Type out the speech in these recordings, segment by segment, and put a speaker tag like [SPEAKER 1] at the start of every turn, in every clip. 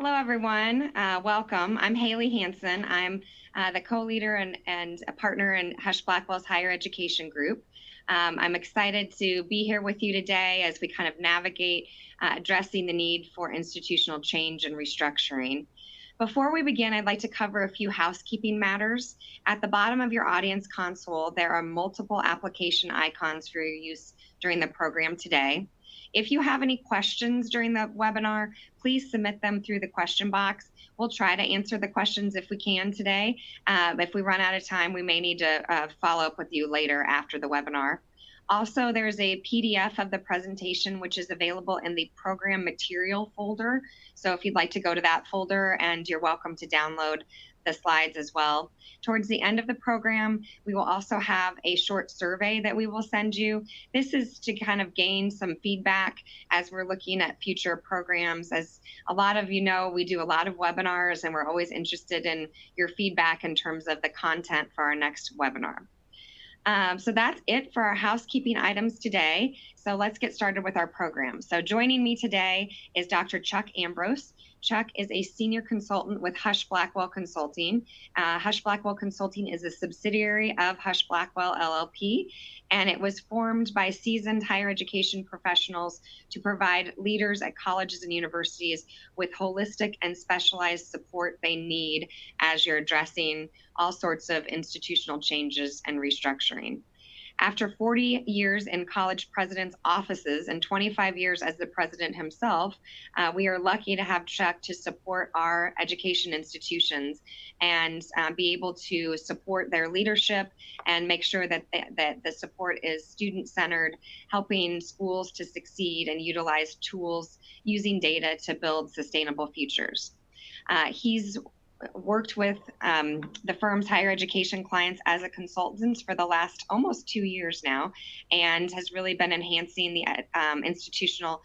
[SPEAKER 1] Hello, everyone. Welcome. I'm Hayley Hanson. I'm the co-leader and a partner in Husch Blackwell's higher education group. I'm excited to be here with you today as we kind of navigate addressing the need for institutional change and restructuring. Before we begin, I'd like to cover a few housekeeping matters. At the bottom of your audience console, there are multiple application icons for your use during the program today. If you have any questions during the webinar, please submit them through the question box. We'll try to answer the questions if we can today. If we run out of time, we may need to follow up with you later after the webinar. Also, there's a PDF of the presentation, which is available in the program material folder. So if you'd like to go to that folder, and you're welcome to download the slides as well. Towards the end of the program, we will also have a short survey that we will send you. This is to kind of gain some feedback as we're looking at future programs. As a lot of you know, we do a lot of webinars, and we're always interested in your feedback in terms of the content for our next webinar. So that's it for our housekeeping items today. So let's get started with our program. So joining me today is Dr. Chuck Ambrose. Chuck is a senior consultant with Husch Blackwell Consulting. Husch Blackwell Consulting is a subsidiary of Husch Blackwell LLP, and it was formed by seasoned higher education professionals to provide leaders at colleges and universities with holistic and specialized support they need as you're addressing all sorts of institutional changes and restructuring. After 40 years in college presidents' offices and 25 years as the president himself, we are lucky to have Chuck to support our education institutions and be able to support their leadership and make sure that the support is student-centered, helping schools to succeed and utilize tools using data to build sustainable futures. He's worked with the firm's higher education clients as a consultant for the last almost 2 years now, and has really been enhancing the institutional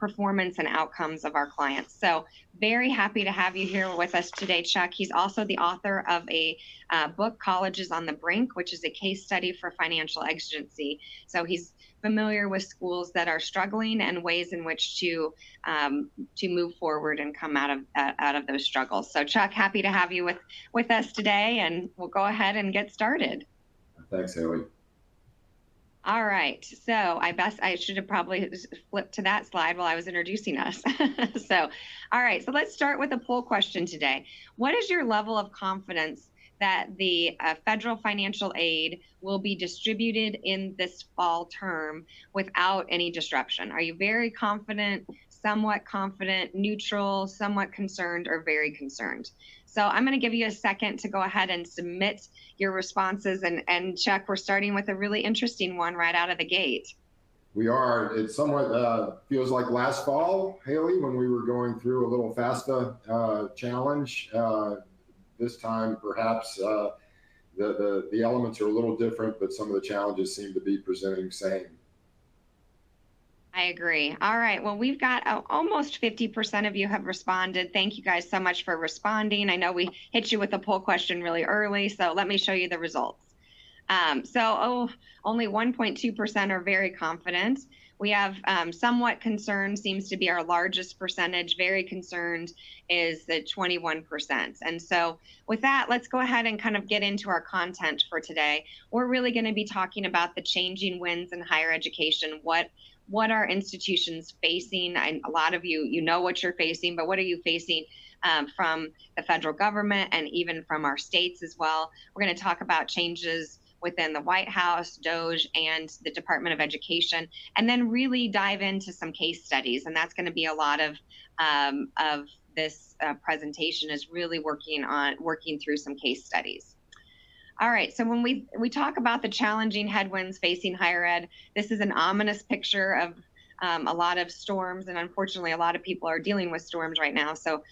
[SPEAKER 1] performance and outcomes of our clients. So very happy to have you here with us today, Chuck. He's also the author of a book, Colleges on the Brink, which is a case study for financial exigency. So he's familiar with schools that are struggling and ways in which to move forward and come out of those struggles. So Chuck, happy to have you with us today, and we'll go ahead and get started.
[SPEAKER 2] Thanks, Hayley.
[SPEAKER 1] All right, so I should have probably flipped to that slide while I was introducing us. So, all right, so let's start with a poll question today. What is your level of confidence that the federal financial aid will be distributed in this fall term without any disruption? Are you very confident, somewhat confident, neutral, somewhat concerned, or very concerned? So I'm going to give you a second to go ahead and submit your responses. And Chuck, we're starting with a really interesting one right out of the gate.
[SPEAKER 2] We are. It somewhat feels like last fall, Hayley, when we were going through a little FAFSA challenge. This time, perhaps the elements are a little different, but some of the challenges seem to be presenting same.
[SPEAKER 1] I agree. All right. Well, we've got almost 50% of you have responded. Thank you guys so much for responding. I know we hit you with a poll question really early, so let me show you the results. Only 1.2% are very confident. We have somewhat concerned seems to be our largest percentage. Very concerned is the 21%. And so with that, let's go ahead and kind of get into our content for today. We're really going to be talking about the changing winds in higher education, what are institutions facing? And a lot of you know what you're facing, but what are you facing from the federal government and even from our states as well? We're going to talk about changes within the White House, DOGE, and the Department of Education, and then really dive into some case studies. And that's going to be a lot of this presentation is really working through some case studies. All right, so when we talk about the challenging headwinds facing higher ed, this is an ominous picture of a lot of storms, and unfortunately a lot of people are dealing with storms right now. So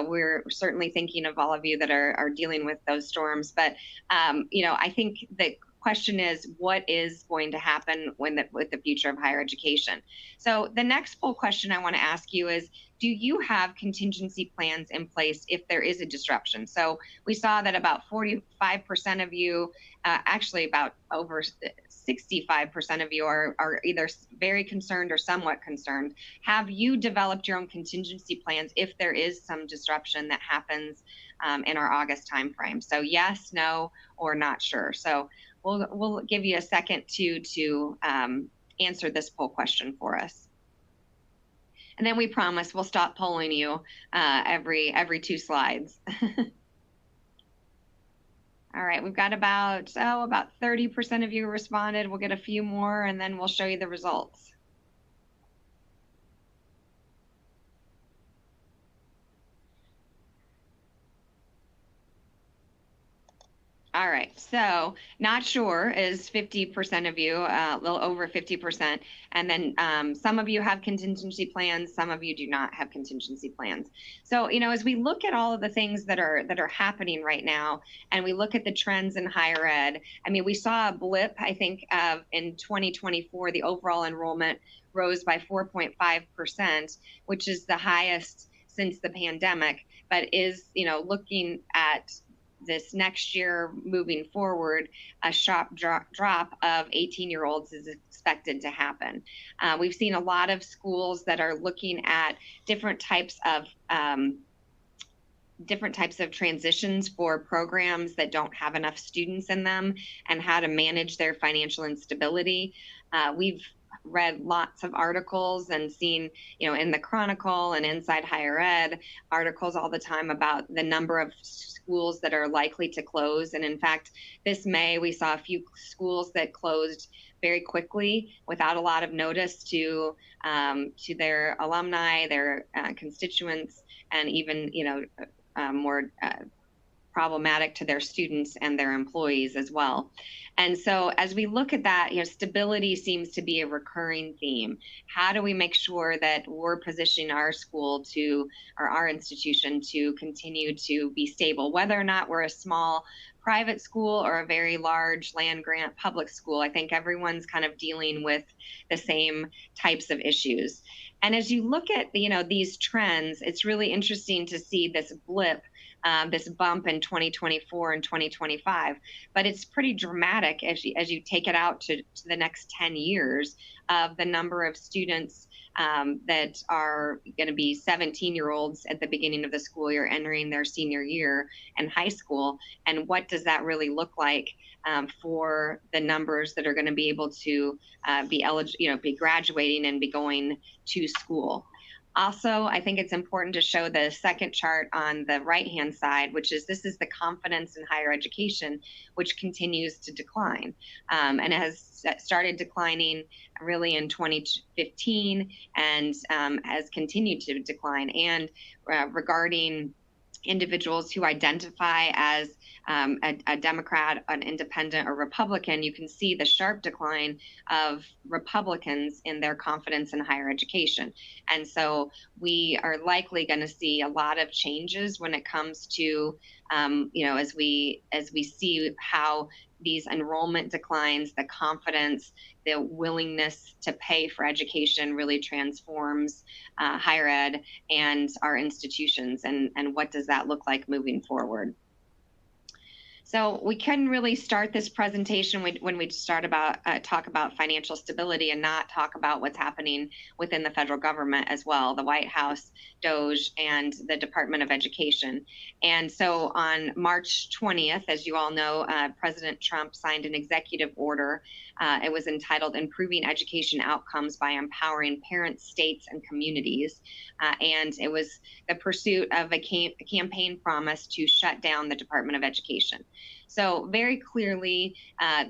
[SPEAKER 1] we're certainly thinking of all of you that are dealing with those storms. But I think the question is, what is going to happen with the future of higher education? So the next poll question I want to ask you is, do you have contingency plans in place if there is a disruption? So we saw that about 45% of you, actually about over 65% of you are either very concerned or somewhat concerned. Have you developed your own contingency plans if there is some disruption that happens in our August timeframe? So yes, no, or not sure. So we'll give you a second to answer this poll question for us. And then we promise we'll stop polling you every 2 slides. All right, we've got about 30% of you responded. We'll get a few more and then we'll show you the results. All right, so not sure is 50% of you, a little over 50%. And then some of you have contingency plans, some of you do not have contingency plans. So, as we look at all of the things that are happening right now, and we look at the trends in higher ed, I mean, we saw a blip, I think, in 2024, the overall enrollment rose by 4.5%, which is the highest since the pandemic, but is, looking at this next year moving forward, a sharp drop of 18-year-olds is expected to happen. We've seen a lot of schools that are looking at different types of transitions for programs that don't have enough students in them and how to manage their financial instability. We've read lots of articles and seen, in the Chronicle and Inside Higher Ed articles all the time about the number of schools that are likely to close. And in fact, this May, we saw a few schools that closed very quickly without a lot of notice to their alumni, their constituents, and even, more problematic to their students and their employees as well. And so as we look at that, stability seems to be a recurring theme. How do we make sure that we're positioning our school or our institution to continue to be stable, whether or not we're a small private school or a very large land grant public school? I think everyone's kind of dealing with the same types of issues. And as you look at, these trends, it's really interesting to see this blip, this bump in 2024 and 2025, but it's pretty dramatic as you take it out to the next 10 years of the number of students that are going to be 17-year-olds at the beginning of the school year, entering their senior year in high school, and what does that really look like for the numbers that are going to be able to be graduating and be going to school. Also, I think it's important to show the second chart on the right-hand side, this is the confidence in higher education, which continues to decline, and has started declining really in 2015 and has continued to decline. And regarding individuals who identify as a Democrat, an independent, or Republican, you can see the sharp decline of Republicans in their confidence in higher education. And so we are likely going to see a lot of changes when it comes to, as we see how these enrollment declines, the confidence, the willingness to pay for education really transforms higher ed and our institutions. And what does that look like moving forward? So we couldn't really start this presentation when we talk about financial stability and not talk about what's happening within the federal government as well, the White House, DOGE, and the Department of Education. And so on March 20th, as you all know, President Trump signed an executive order. It was entitled Improving Education Outcomes by Empowering Parents, States, and Communities. And it was the pursuit of a campaign promise to shut down the Department of Education. So very clearly,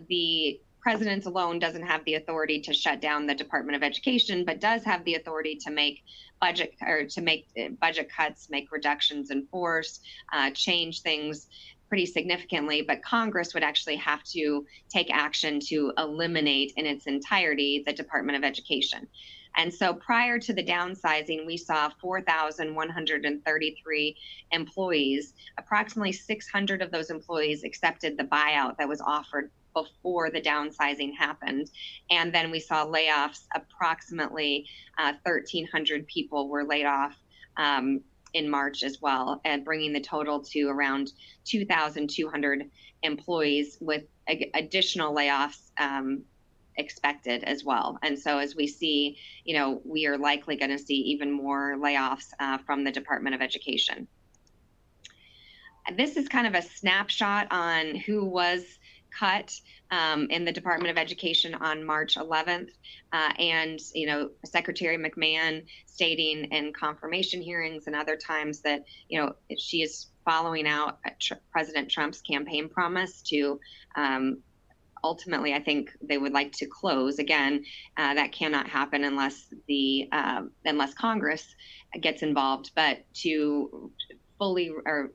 [SPEAKER 1] the president alone doesn't have the authority to shut down the Department of Education, but does have the authority to make budget cuts, make reductions in force, change things pretty significantly. But Congress would actually have to take action to eliminate in its entirety the Department of Education. And so prior to the downsizing, we saw 4,133 employees. Approximately 600 of those employees accepted the buyout that was offered before the downsizing happened. And then we saw layoffs. Approximately 1,300 people were laid off in March as well, and bringing the total to around 2,200 employees, with additional layoffs expected as well. And so as we see, we are likely going to see even more layoffs from the Department of Education. This is kind of a snapshot on who was cut in the Department of Education on March 11th. And, Secretary McMahon stating in confirmation hearings and other times that, she is following out President Trump's campaign promise to ultimately, I think they would like to close. Again, that cannot happen unless Congress gets involved, but to fully or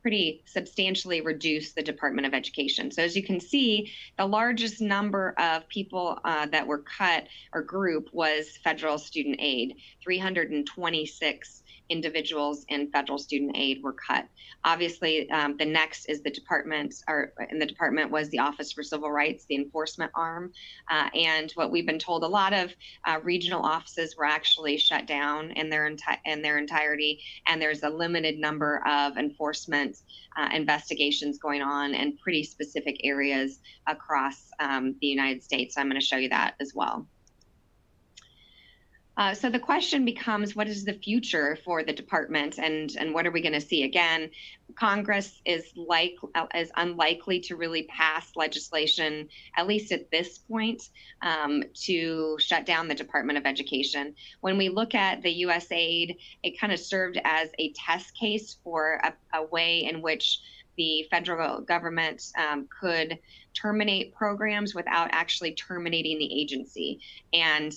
[SPEAKER 1] pretty substantially reduce the Department of Education. So as you can see, the largest number of people that were cut or group was federal student aid. 326 individuals in federal student aid were cut. Obviously, the next is the department, or in the department was the Office for Civil Rights, the enforcement arm. And what we've been told, a lot of regional offices were actually shut down in their entirety, and there's a limited number of enforcement investigations going on in pretty specific areas across the United States. I'm going to show you that as well. So the question becomes, what is the future for the department, and what are we going to see? Again, Congress is unlikely to really pass legislation, at least at this point, to shut down the Department of Education. When we look at the USAID, it kind of served as a test case for a way in which the federal government could terminate programs without actually terminating the agency, and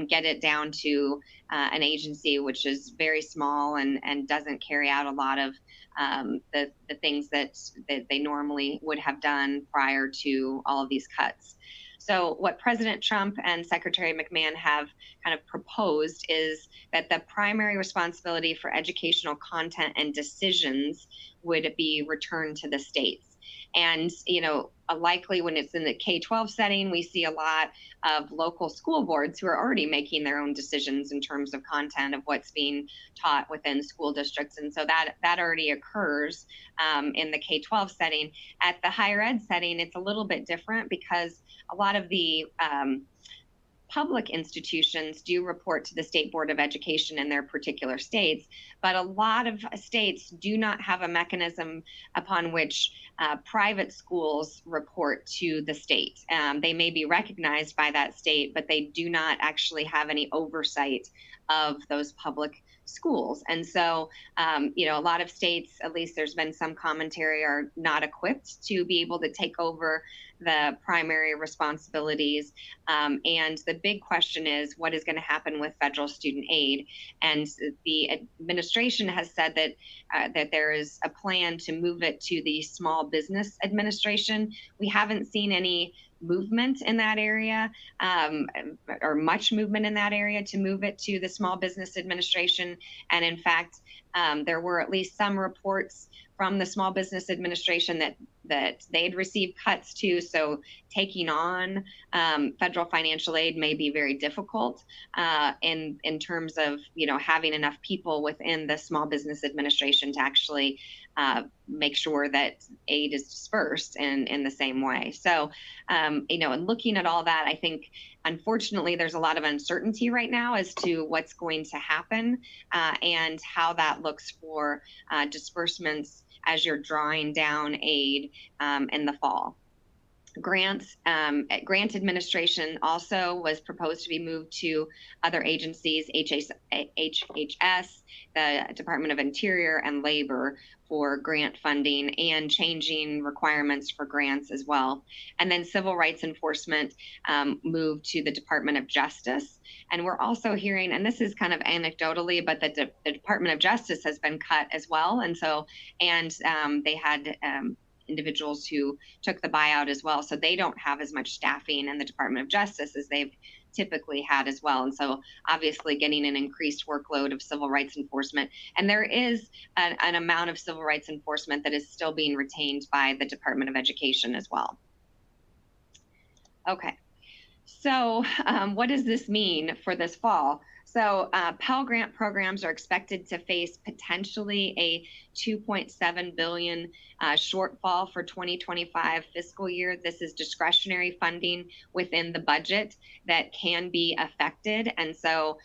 [SPEAKER 1] get it down to an agency which is very small and doesn't carry out a lot of the things that they normally would have done prior to all of these cuts. So what President Trump and Secretary McMahon have kind of proposed is that the primary responsibility for educational content and decisions would be returned to the states. And, likely when it's in the K-12 setting, we see a lot of local school boards who are already making their own decisions in terms of content of what's being taught within school districts. And so that already occurs in the K-12 setting. At the higher ed setting, it's a little bit different because a lot of the public institutions do report to the State Board of Education in their particular states, but a lot of states do not have a mechanism upon which private schools report to the state. They may be recognized by that state, but they do not actually have any oversight of those public schools. And so, a lot of states, at least there's been some commentary, are not equipped to be able to take over the primary responsibilities. And the big question is, what is going to happen with federal student aid? And the administration has said that there is a plan to move it to the Small Business Administration. We haven't seen any movement in that area, or much movement in that area to move it to the Small Business Administration. And in fact, there were at least some reports from the Small Business Administration that they'd received cuts too. So taking on federal financial aid may be very difficult in terms of having enough people within the Small Business Administration to actually make sure that aid is dispersed in the same way. So, and looking at all that, I think, unfortunately, there's a lot of uncertainty right now as to what's going to happen and how that looks for disbursements as you're drawing down aid in the fall. Grant administration also was proposed to be moved to other agencies, HHS, the Department of Interior, and Labor for grant funding, and changing requirements for grants as well. And then civil rights enforcement moved to the Department of Justice. And we're also hearing, and this is kind of anecdotally, but the Department of Justice has been cut as well. And so, they had individuals who took the buyout as well. So they don't have as much staffing in the Department of Justice as they've typically had as well. And so obviously getting an increased workload of civil rights enforcement. And there is an amount of civil rights enforcement that is still being retained by the Department of Education as well. Okay. So what does this mean for this fall? So Pell Grant programs are expected to face potentially a $2.7 billion shortfall for 2025 fiscal year. This is discretionary funding within the budget that can be affected. And so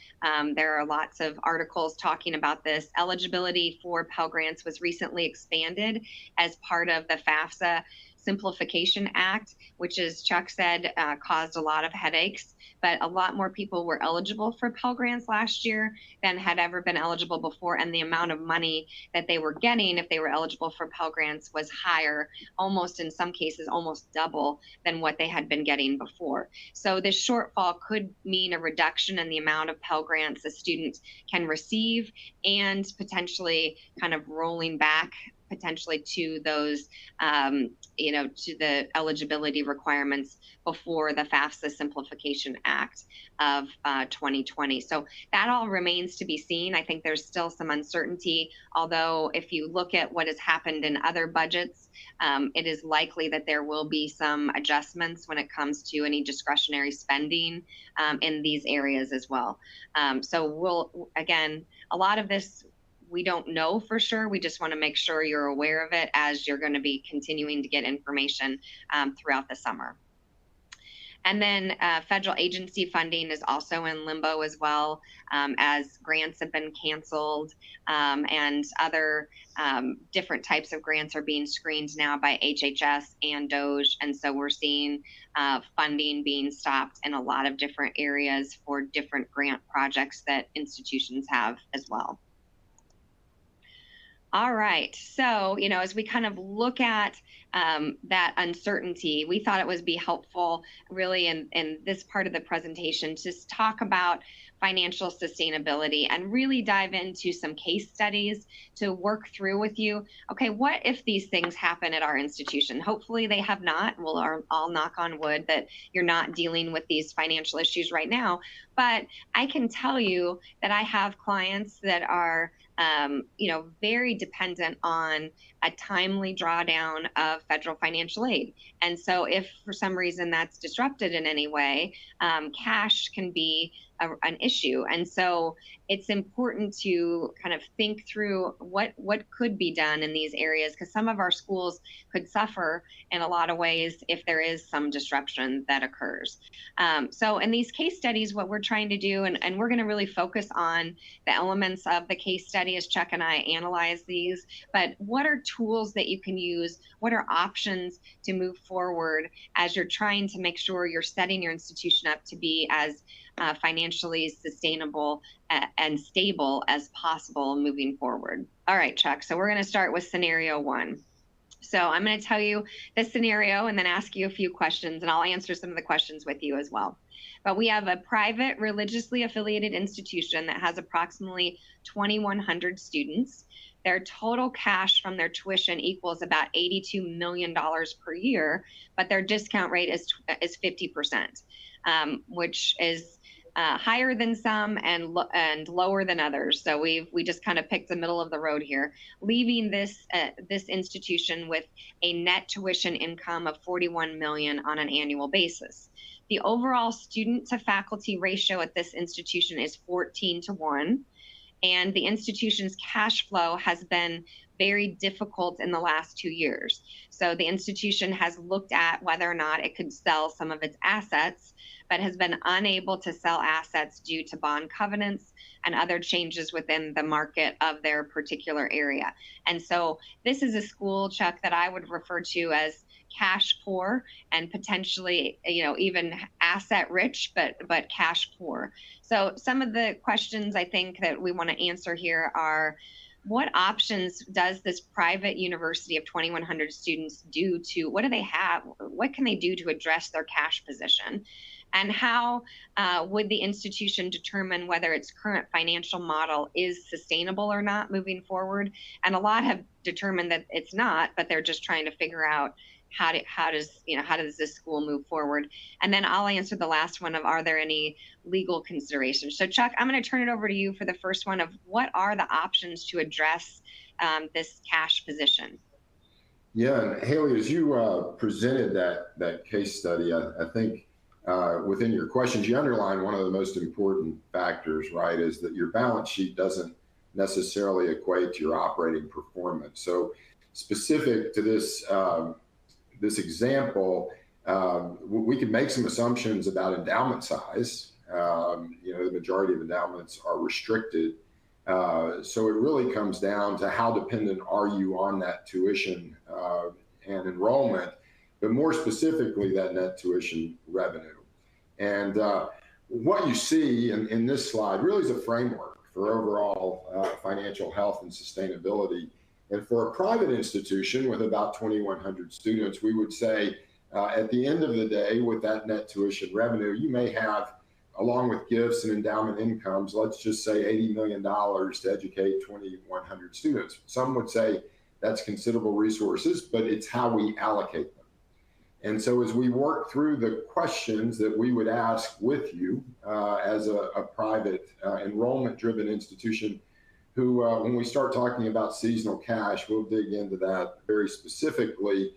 [SPEAKER 1] there are lots of articles talking about this. Eligibility for Pell Grants was recently expanded as part of the FAFSA Simplification Act, which, as Chuck said, caused a lot of headaches, but a lot more people were eligible for Pell Grants last year than had ever been eligible before, and the amount of money that they were getting if they were eligible for Pell Grants was higher, almost in some cases almost double than what they had been getting before. So this shortfall could mean a reduction in the amount of Pell Grants a student can receive, and potentially kind of rolling back potentially to those, to the eligibility requirements before the FAFSA Simplification Act of 2020. So that all remains to be seen. I think there's still some uncertainty, although if you look at what has happened in other budgets, it is likely that there will be some adjustments when it comes to any discretionary spending in these areas as well. So again, a lot of this we don't know for sure. We just want to make sure you're aware of it as you're going to be continuing to get information throughout the summer. And then federal agency funding is also in limbo as well, as grants have been canceled and other different types of grants are being screened now by HHS and DOGE. And so we're seeing funding being stopped in a lot of different areas for different grant projects that institutions have as well. All right. So, as we kind of look at that uncertainty, we thought it would be helpful really in this part of the presentation to just talk about financial sustainability and really dive into some case studies to work through with you. Okay, what if these things happen at our institution? Hopefully they have not. We'll all knock on wood that you're not dealing with these financial issues right now. But I can tell you that I have clients that are very dependent on a timely drawdown of federal financial aid. And so if for some reason that's disrupted in any way, cash can be an issue. And so it's important to kind of think through what could be done in these areas, because some of our schools could suffer in a lot of ways if there is some disruption that occurs. So in these case studies, what we're trying to do, and we're going to really focus on the elements of the case study as Chuck and I analyze these, but what are tools that you can use? What are options to move forward as you're trying to make sure you're setting your institution up to be as financially sustainable and stable as possible moving forward? All right, Chuck, so we're going to start with scenario one. So I'm going to tell you the scenario and then ask you a few questions, and I'll answer some of the questions with you as well. But we have a private religiously affiliated institution that has approximately 2,100 students. Their total cash from their tuition equals about $82 million per year, but their discount rate is 50%, which is higher than some and lower than others. So we just kind of picked the middle of the road here, leaving this institution with a net tuition income of $41 million on an annual basis. The overall student to faculty ratio at this institution is 14-1, and the institution's cash flow has been very difficult in the last 2 years. So the institution has looked at whether or not it could sell some of its assets, but has been unable to sell assets due to bond covenants and other changes within the market of their particular area. And so this is a school, Chuck, that I would refer to as cash poor and potentially, even asset rich, but cash poor. So some of the questions I think that we want to answer here are, what options does this private university of 2,100 students do to, what do they have? What can they do to address their cash position? And how would the institution determine whether its current financial model is sustainable or not moving forward? And a lot have determined that it's not, but they're just trying to figure out how does this school move forward? And then I'll answer the last one of, are there any legal considerations? So Chuck, I'm going to turn it over to you for the first one of what are the options to address this cash position?
[SPEAKER 2] Yeah, and Hayley, as you presented that case study, I think within your questions, you underline one of the most important factors, right, is that your balance sheet doesn't necessarily equate to your operating performance. So specific to this, this example, we can make some assumptions about endowment size. The majority of endowments are restricted. So it really comes down to how dependent are you on that tuition and enrollment, but more specifically, that net tuition revenue. And what you see in this slide really is a framework for overall financial health and sustainability. And for a private institution with about 2,100 students, we would say at the end of the day, with that net tuition revenue, you may have, along with gifts and endowment incomes, let's just say $80 million to educate 2,100 students. Some would say that's considerable resources, but it's how we allocate them. And so as we work through the questions that we would ask with you as a private enrollment-driven institution, who when we start talking about seasonal cash, we'll dig into that very specifically.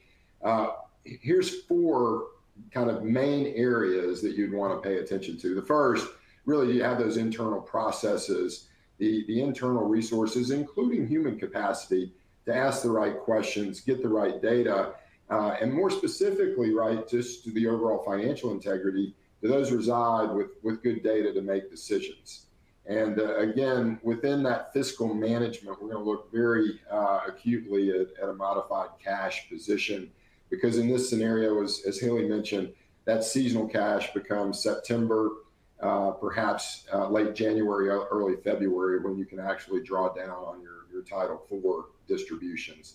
[SPEAKER 2] Here's 4 kind of main areas that you'd want to pay attention to. The first, really, you have those internal processes, the internal resources, including human capacity, to ask the right questions, get the right data, and more specifically, right, just to the overall financial integrity, do those reside with good data to make decisions? And again, within that fiscal management, we're going to look very acutely at a modified cash position, because in this scenario, as Hayley mentioned, that seasonal cash becomes September, perhaps late January, early February, when you can actually draw down on your Title IV distributions.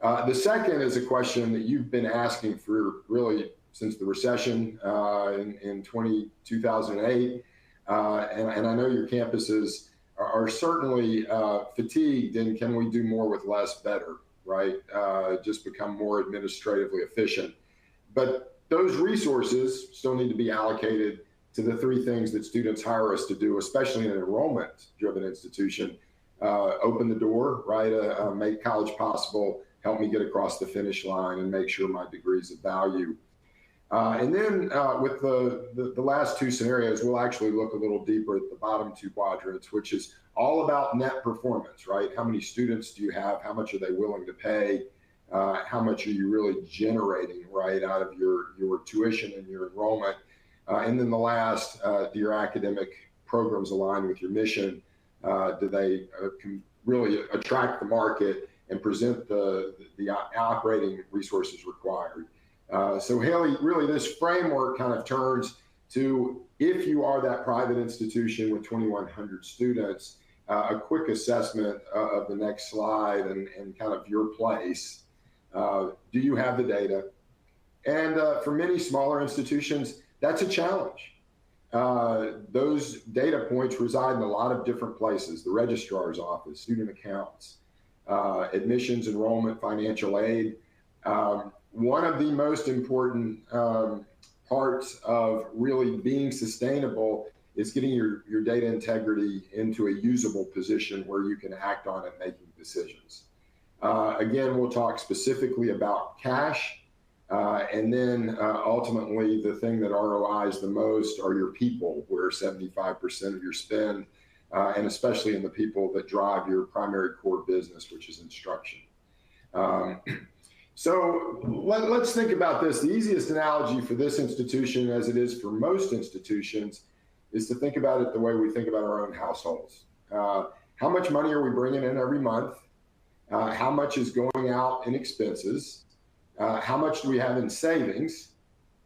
[SPEAKER 2] The second is a question that you've been asking for really since the recession in 2008. And I know your campuses are certainly fatigued, and can we do more with less better, right? Just become more administratively efficient. But those resources still need to be allocated to the 3 things that students hire us to do, especially in an enrollment-driven institution. Open the door, right? Make college possible, help me get across the finish line, and make sure my degree's of value. And then with the last 2 scenarios, we'll actually look a little deeper at the bottom 2 quadrants, which is all about net performance, right? How many students do you have? How much are they willing to pay? How much are you really generating, right, out of your tuition and your enrollment? And then the last, do your academic programs align with your mission? Do they really attract the market and present the operating resources required? So Hayley, really this framework kind of turns to, if you are that private institution with 2,100 students, a quick assessment of the next slide and kind of your place. Do you have the data? And for many smaller institutions, that's a challenge. Those data points reside in a lot of different places: the registrar's office, student accounts, admissions, enrollment, financial aid. One of the most important parts of really being sustainable is getting your data integrity into a usable position where you can act on it, making decisions. Again, we'll talk specifically about cash, and then ultimately the thing that ROIs the most are your people, where 75% of your spend, and especially in the people that drive your primary core business, which is instruction. So let's think about this. The easiest analogy for this institution, as it is for most institutions, is to think about it the way we think about our own households. How much money are we bringing in every month? How much is going out in expenses? How much do we have in savings?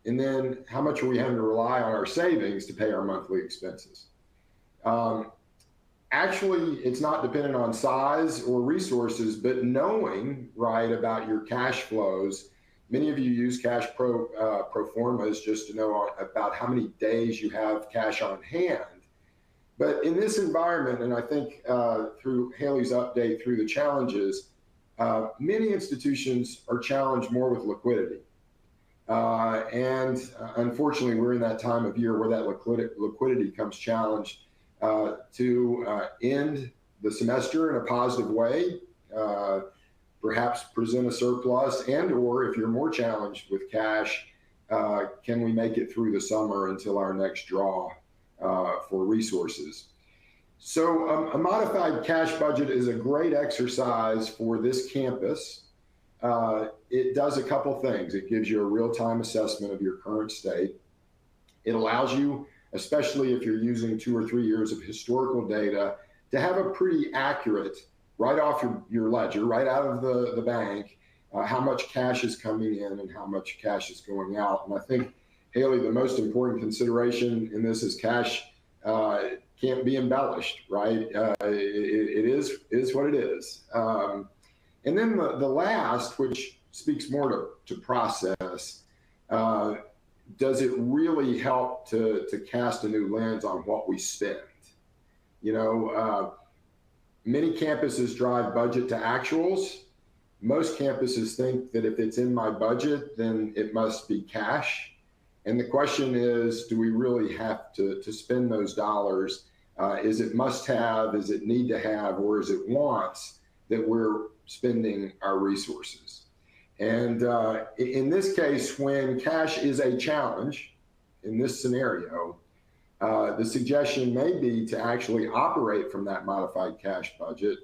[SPEAKER 2] And then how much are we having to rely on our savings to pay our monthly expenses? Actually, it's not dependent on size or resources, but knowing, right, about your cash flows. Many of you use cash pro formas just to know about how many days you have cash on hand. But in this environment, and I think through Hayley's update through the challenges, many institutions are challenged more with liquidity. And unfortunately, we're in that time of year where that liquidity comes challenged to end the semester in a positive way, perhaps present a surplus, and or if you're more challenged with cash, can we make it through the summer until our next draw for resources? So a modified cash budget is a great exercise for this campus. It does a couple things. It gives you a real-time assessment of your current state. It allows you, especially if you're using 2 or 3 years of historical data, to have a pretty accurate, right off your ledger, right out of the bank, how much cash is coming in and how much cash is going out. And I think, Hayley, the most important consideration in this is cash can't be embellished, right? It is what it is. And then the last, which speaks more to process, does it really help to cast a new lens on what we spend? You know, many campuses drive budget to actuals. Most campuses think that if it's in my budget, then it must be cash. And the question is, do we really have to spend those dollars? Is it must have, is it need to have, or is it wants that we're spending our resources? And in this case, when cash is a challenge, in this scenario, the suggestion may be to actually operate from that modified cash budget,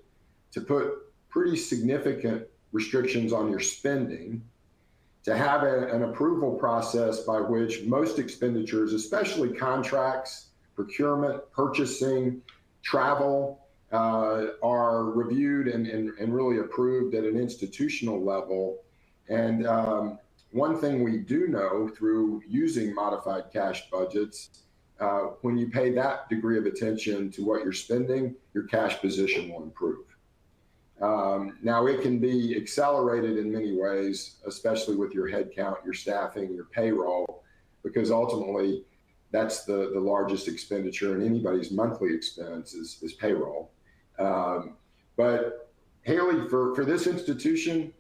[SPEAKER 2] to put pretty significant restrictions on your spending, to have an approval process by which most expenditures, especially contracts, procurement, purchasing, travel, are reviewed and really approved at an institutional level. And one thing we do know through using modified cash budgets, when you pay that degree of attention to what you're spending, your cash position will improve. Now, it can be accelerated in many ways, especially with your headcount, your staffing, your payroll, because ultimately that's the largest expenditure in anybody's monthly expense is payroll. But Hayley, for this institution,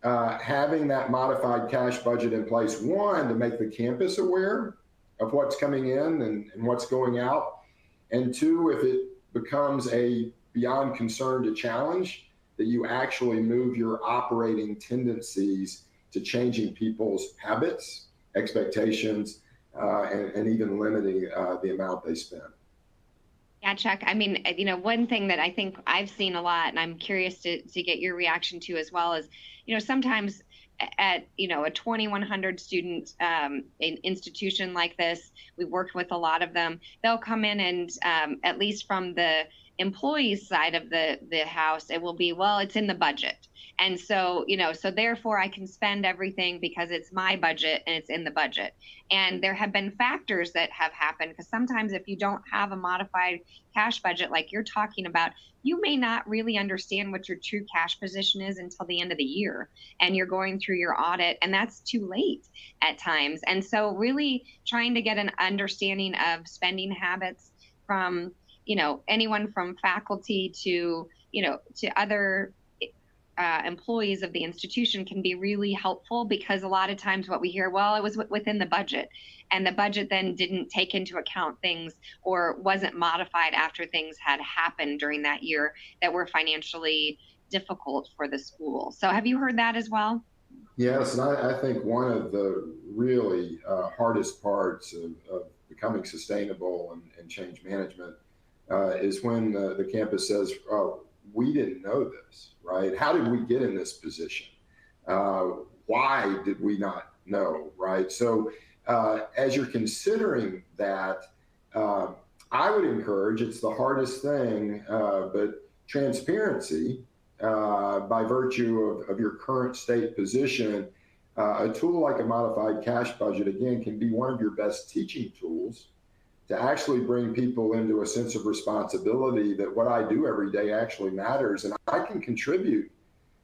[SPEAKER 2] having that modified cash budget in place, one, to make the campus aware of what's coming in and what's going out, and two, if it becomes a beyond concern to challenge, that you actually move your operating tendencies to changing people's habits, expectations, and even limiting the amount they spend.
[SPEAKER 1] Yeah, Chuck, I mean, you know, one thing that I think I've seen a lot, and I'm curious to get your reaction to as well, is, you know, sometimes at, you know, a 2,100 student institution like this, we worked with a lot of them, they'll come in and at least from the employees side of the house, it will be, well, it's in the budget. And so, you know, so therefore I can spend everything because it's my budget and it's in the budget. And there have been factors that have happened, because sometimes if you don't have a modified cash budget like you're talking about, you may not really understand what your true cash position is until the end of the year. And you're going through your audit, and that's too late at times. And so really trying to get an understanding of spending habits from, you know, anyone from faculty to, you know, to other employees of the institution can be really helpful, because a lot of times what we hear, well, it was within the budget, and the budget then didn't take into account things or wasn't modified after things had happened during that year that were financially difficult for the school. So have you heard that as well?
[SPEAKER 2] Yes, and I think one of the really hardest parts of becoming sustainable and change management is when the campus says, oh, we didn't know this, right? How did we get in this position? Why did we not know, right? So as you're considering that, I would encourage, it's the hardest thing, but transparency by virtue of your current state position. A tool like a modified cash budget, again, can be one of your best teaching tools to actually bring people into a sense of responsibility that what I do every day actually matters, and I can contribute.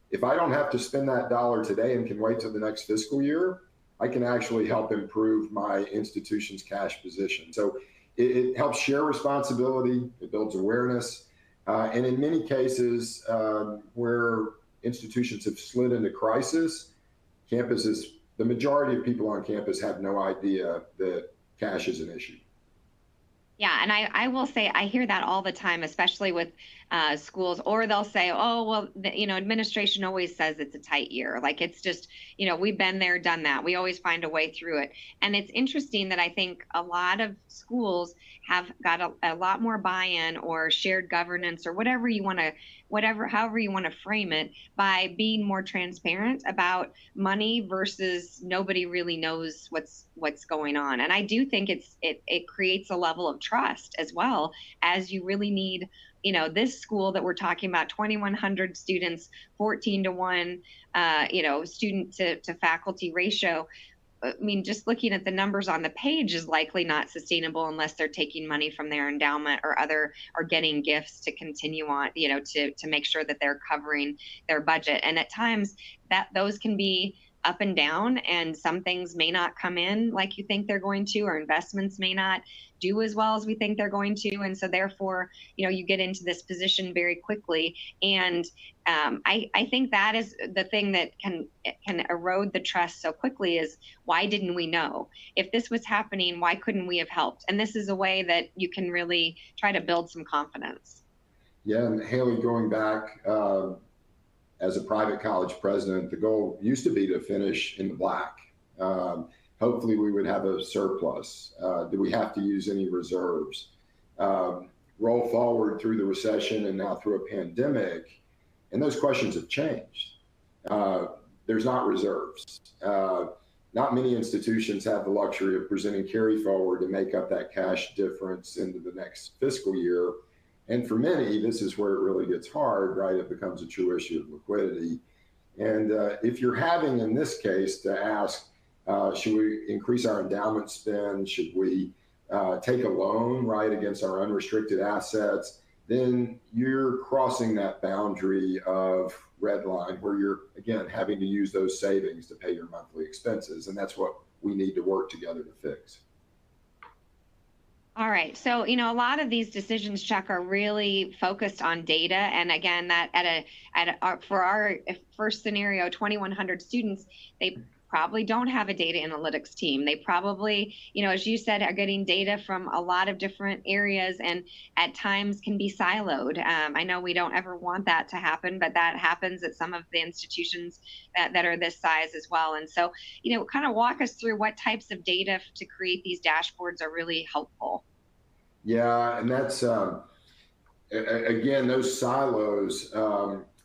[SPEAKER 2] If I don't have to spend that dollar today and can wait till the next fiscal year, I can actually help improve my institution's cash position. So it helps share responsibility, it builds awareness, and in many cases where institutions have slid into crisis, campuses, the majority of people on campus have no idea that cash is an issue.
[SPEAKER 1] Yeah, and I will say I hear that all the time, especially with schools, or they'll say, "Oh, well, administration always says it's a tight year. Like it's just, we've been there, done that. We always find a way through it." And it's interesting that I think a lot of schools have got a lot more buy-in or shared governance or however you want to frame it, by being more transparent about money versus nobody really knows what's going on. And I do think it creates a level of trust as well, as you really need, this school that we're talking about, 2,100 students, 14 to 1, student to faculty ratio. I mean, just looking at the numbers on the page is likely not sustainable unless they're taking money from their endowment or getting gifts to continue on, to make sure that they're covering their budget. And at times that those can be up and down, and some things may not come in like you think they're going to, or investments may not do as well as we think they're going to. And so therefore, you get into this position very quickly. And I think that is the thing that can erode the trust so quickly, is why didn't we know? If this was happening, why couldn't we have helped? And this is a way that you can really try to build some confidence.
[SPEAKER 2] Yeah, and Hayley, going back as a private college president, the goal used to be to finish in the black. Hopefully we would have a surplus. Do we have to use any reserves? Roll forward through the recession and now through a pandemic, and those questions have changed. There's not reserves. Not many institutions have the luxury of presenting carry forward to make up that cash difference into the next fiscal year. And for many, this is where it really gets hard, right? It becomes a true issue of liquidity. And if you're having, in this case, to ask, should we increase our endowment spend? Should we take a loan, right, against our unrestricted assets? Then you're crossing that boundary of red line where you're, again, having to use those savings to pay your monthly expenses. And that's what we need to work together to fix.
[SPEAKER 1] All right. So, a lot of these decisions, Chuck, are really focused on data. And again, that for our first scenario, 2,100 students, they probably don't have a data analytics team. They probably, as you said, are getting data from a lot of different areas, and at times can be siloed. I know we don't ever want that to happen, but that happens at some of the institutions that are this size as well. And so, kind of walk us through what types of data to create these dashboards are really helpful.
[SPEAKER 2] Yeah, and that's, again, those silos,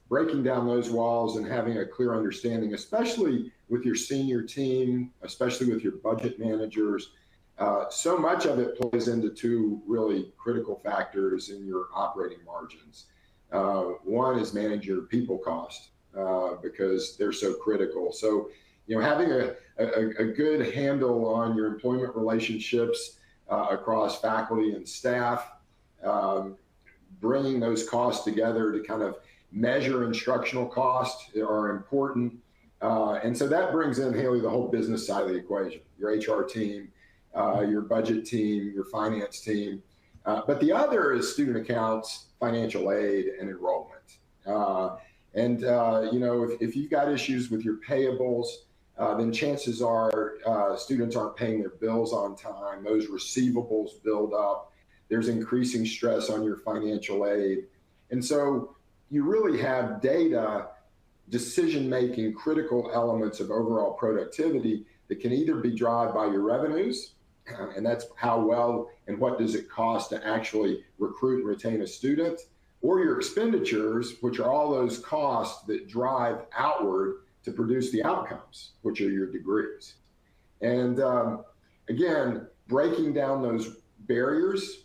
[SPEAKER 2] breaking down those walls and having a clear understanding, especially with your senior team, especially with your budget managers. So much of it plays into two really critical factors in your operating margins. One is managing your people cost, because they're so critical. So, having a good handle on your employment relationships across faculty and staff, bringing those costs together to kind of measure instructional costs are important. And so that brings in, Hayley, the whole business side of the equation, your HR team, your budget team, your finance team. But the other is student accounts, financial aid, and enrollment. If you've got issues with your payables, then chances are students aren't paying their bills on time. Those receivables build up. There's increasing stress on your financial aid. And so you really have data, decision-making, critical elements of overall productivity that can either be driven by your revenues, and that's how well and what does it cost to actually recruit and retain a student, or your expenditures, which are all those costs that drive outward to produce the outcomes, which are your degrees. And again, breaking down those barriers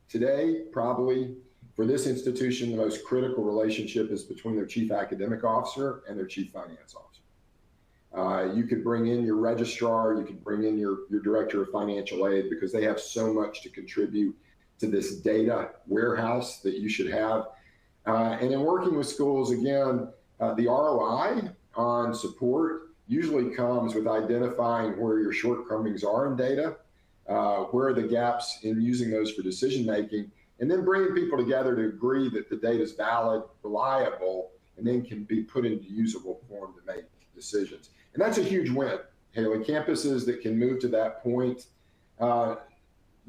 [SPEAKER 2] today, probably for this institution, the most critical relationship is between their chief academic officer and their chief finance officer. You could bring in your registrar, you could bring in your director of financial aid, because they have so much to contribute to this data warehouse that you should have. And in working with schools, again, the ROI on support usually comes with identifying where your shortcomings are in data, where are the gaps in using those for decision making, and then bringing people together to agree that the data is valid, reliable, and then can be put into usable form to make decisions. And that's a huge win, Hayley. Campuses that can move to that point,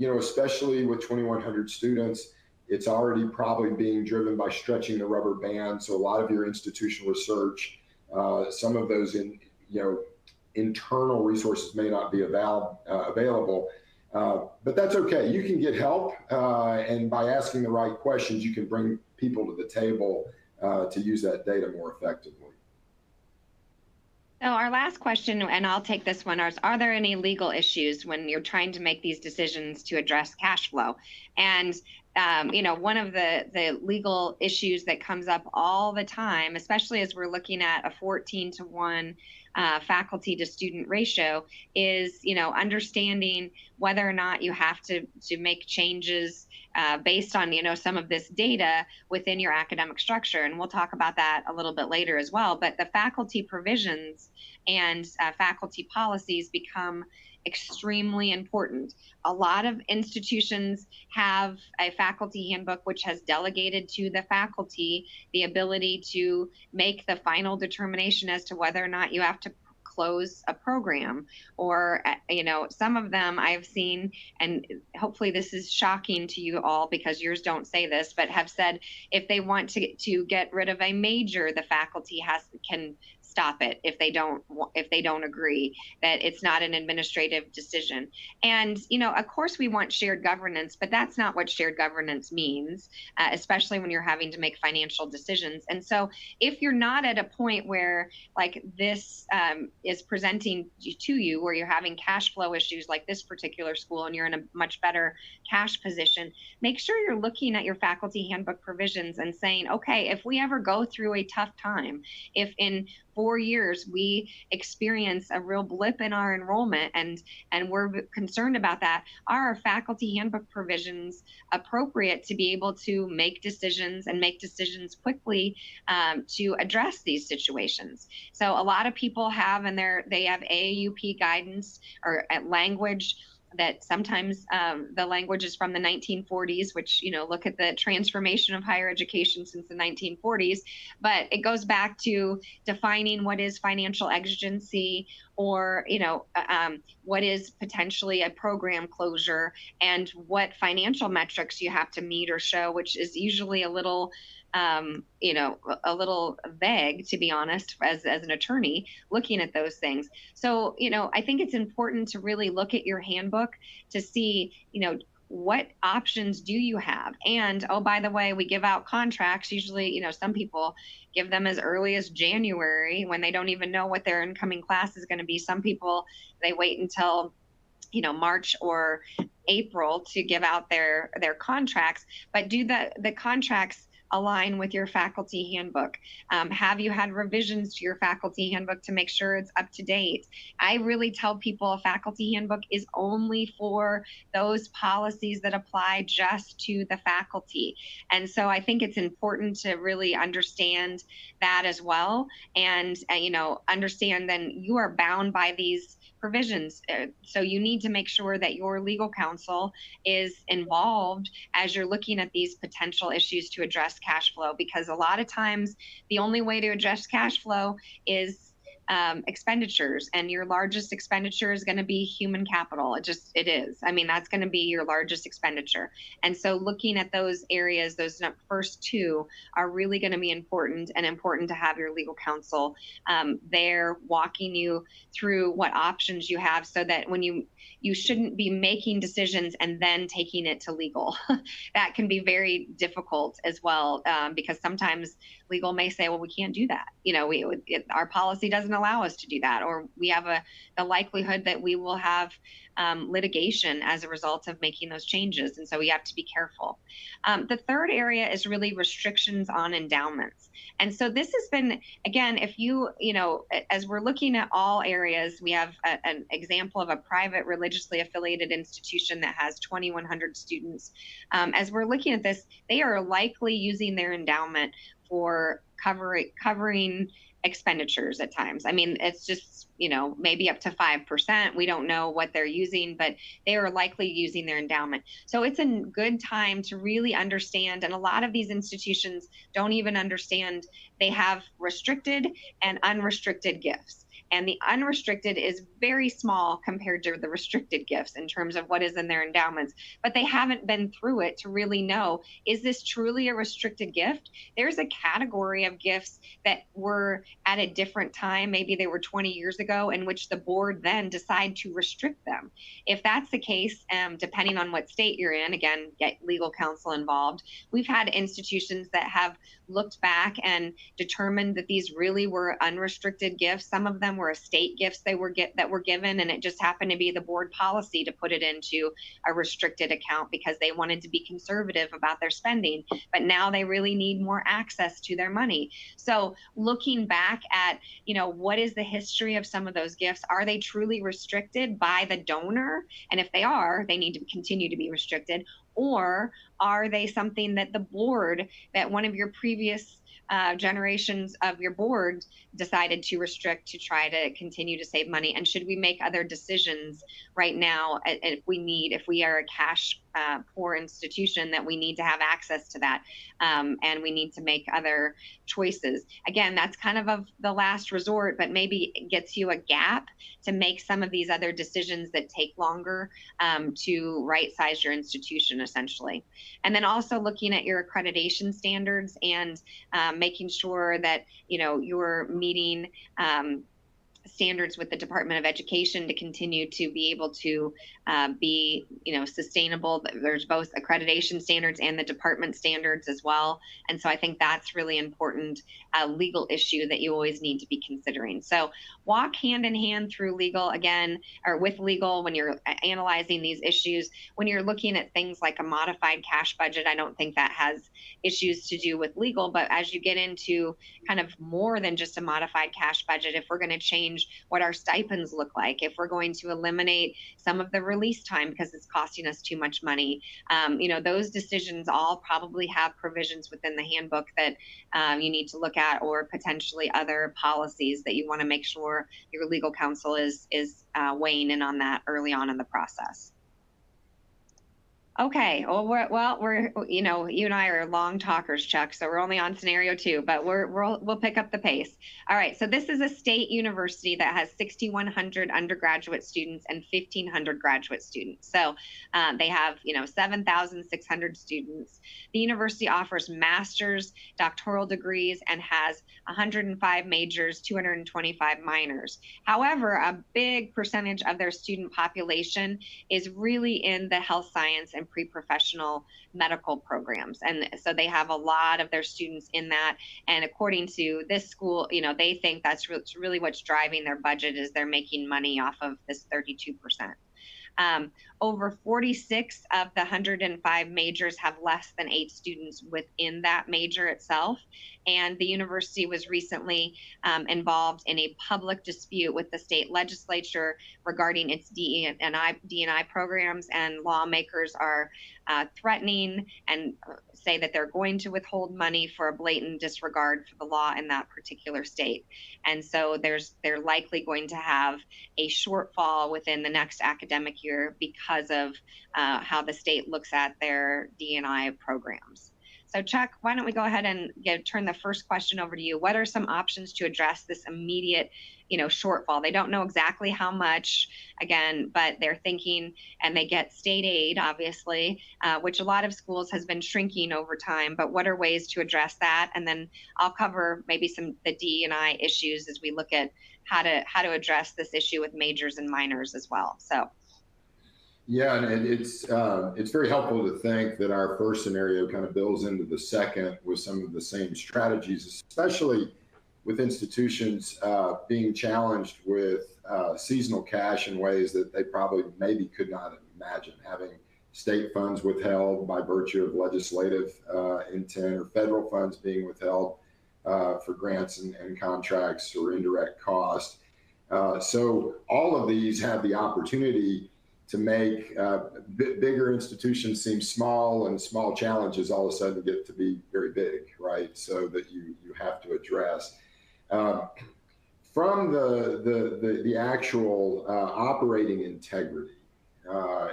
[SPEAKER 2] especially with 2,100 students, it's already probably being driven by stretching the rubber band. So a lot of your institutional research, some of those internal resources may not be available. But that's okay. You can get help, and by asking the right questions, you can bring people to the table to use that data more effectively.
[SPEAKER 1] So our last question, and I'll take this one, are there any legal issues when you're trying to make these decisions to address cash flow? And one of the legal issues that comes up all the time, especially as we're looking at a 14-to-1 faculty to student ratio, is understanding whether or not you have to make changes based on some of this data within your academic structure. And we'll talk about that a little bit later as well. But the faculty provisions and faculty policies become extremely important. A lot of institutions have a faculty handbook which has delegated to the faculty the ability to make the final determination as to whether or not you have to close a program, or some of them I've seen, and hopefully this is shocking to you all because yours don't say this, but have said if they want to get rid of a major, the faculty can stop it if they don't agree, that it's not an administrative decision. And of course we want shared governance, but that's not what shared governance means, especially when you're having to make financial decisions. And so if you're not at a point where like this is presenting to you, where you're having cash flow issues like this particular school and you're in a much better cash position, make sure you're looking at your faculty handbook provisions and saying, okay, if we ever go through a tough time, if in 4 years we experience a real blip in our enrollment and we're concerned about that, are our faculty handbook provisions appropriate to be able to make decisions and make decisions quickly to address these situations? So a lot of people have they have AAUP guidance or language that sometimes the language is from the 1940s, which, look at the transformation of higher education since the 1940s, but it goes back to defining what is financial exigency, or, what is potentially a program closure, and what financial metrics you have to meet or show, which is usually a little vague, to be honest, as an attorney looking at those things. So, I think it's important to really look at your handbook to see, what options do you have? And, oh, by the way, we give out contracts. Usually, some people give them as early as January when they don't even know what their incoming class is going to be. Some people, they wait until March or April to give out their contracts, but do the contracts align with your faculty handbook? Have you had revisions to your faculty handbook to make sure it's up to date? I really tell people a faculty handbook is only for those policies that apply just to the faculty. And so I think it's important to really understand that as well. And, understand then you are bound by these provisions. So you need to make sure that your legal counsel is involved as you're looking at these potential issues to address cash flow, because a lot of times the only way to address cash flow is expenditures, and your largest expenditure is going to be human capital. It is. I mean, that's going to be your largest expenditure. And so looking at those areas, those first two are really going to be important, and important to have your legal counsel there walking you through what options you have, so that when you shouldn't be making decisions and then taking it to legal. That can be very difficult as well, because sometimes legal may say, well, we can't do that. Our policy doesn't allow us to do that, or we have the likelihood that we will have litigation as a result of making those changes. And so we have to be careful. The third area is really restrictions on endowments. And so this has been, again, if as we're looking at all areas, we have an example of a private religiously affiliated institution that has 2,100 students. As we're looking at this, they are likely using their endowment for covering expenditures at times. I mean, it's just, maybe up to 5%. We don't know what they're using, but they are likely using their endowment. So it's a good time to really understand. And a lot of these institutions don't even understand they have restricted and unrestricted gifts. And the unrestricted is very small compared to the restricted gifts in terms of what is in their endowments. But they haven't been through it to really know, is this truly a restricted gift? There's a category of gifts that were at a different time, maybe they were 20 years ago, in which the board then decided to restrict them. If that's the case, depending on what state you're in, again, get legal counsel involved. We've had institutions that have looked back and determined that these really were unrestricted gifts. Some of them were estate gifts that were given, and it just happened to be the board policy to put it into a restricted account because they wanted to be conservative about their spending. But now they really need more access to their money. So looking back at, what is the history of some of those gifts? Are they truly restricted by the donor? And if they are, they need to continue to be restricted. Or are they something that the board, that one of your previous generations of your board decided to restrict to try to continue to save money? And should we make other decisions right now if we are a cash poor institution, that we need to have access to that, and we need to make other choices? Again, that's kind of the last resort, but maybe it gets you a gap to make some of these other decisions that take longer to right size your institution, essentially. And then also looking at your accreditation standards and making sure that you're meeting standards with the Department of Education to continue to be able to be sustainable. There's both accreditation standards and the department standards as well. And so I think that's really important legal issue that you always need to be considering. So walk hand in hand through legal again, or with legal when you're analyzing these issues. When you're looking at things like a modified cash budget, I don't think that has issues to do with legal, but as you get into kind of more than just a modified cash budget, if we're going to change what our stipends look like, if we're going to eliminate some of the release time because it's costing us too much money, those decisions all probably have provisions within the handbook that you need to look at, or potentially other policies that you want to make sure your legal counsel is weighing in on that early on in the process. Okay, we're you and I are long talkers, Chuck, so we're only on scenario 2, but we'll pick up the pace. All right, so this is a state university that has 6,100 undergraduate students and 1,500 graduate students. So they have 7,600 students. The university offers master's, doctoral degrees, and has 105 majors, 225 minors. However, a big percentage of their student population is really in the health science and pre-professional medical programs. And so they have a lot of their students in that. And according to this school, they think that's really what's driving their budget, is they're making money off of this 32%. Over 46 of the 105 majors have less than 8 students within that major itself. And the university was recently involved in a public dispute with the state legislature regarding its D&I programs, and lawmakers are threatening and say that they're going to withhold money for a blatant disregard for the law in that particular state. And so they're likely going to have a shortfall within the next academic year because of how the state looks at their D&I programs. So Chuck, why don't we go ahead and turn the first question over to you. What are some options to address this immediate shortfall? They don't know exactly how much, again, but they're thinking, and they get state aid, obviously, which a lot of schools has been shrinking over time, but what are ways to address that? And then I'll cover maybe the D&I issues as we look at how to address this issue with majors and minors as well. So.
[SPEAKER 2] Yeah, and it's very helpful to think that our first scenario kind of builds into the second with some of the same strategies, especially with institutions being challenged with seasonal cash in ways that they probably maybe could not imagine, having state funds withheld by virtue of legislative intent, or federal funds being withheld for grants and contracts or indirect cost. So all of these have the opportunity to make bigger institutions seem small, and small challenges all of a sudden get to be very big, right? So that you have to address. From the actual operating integrity,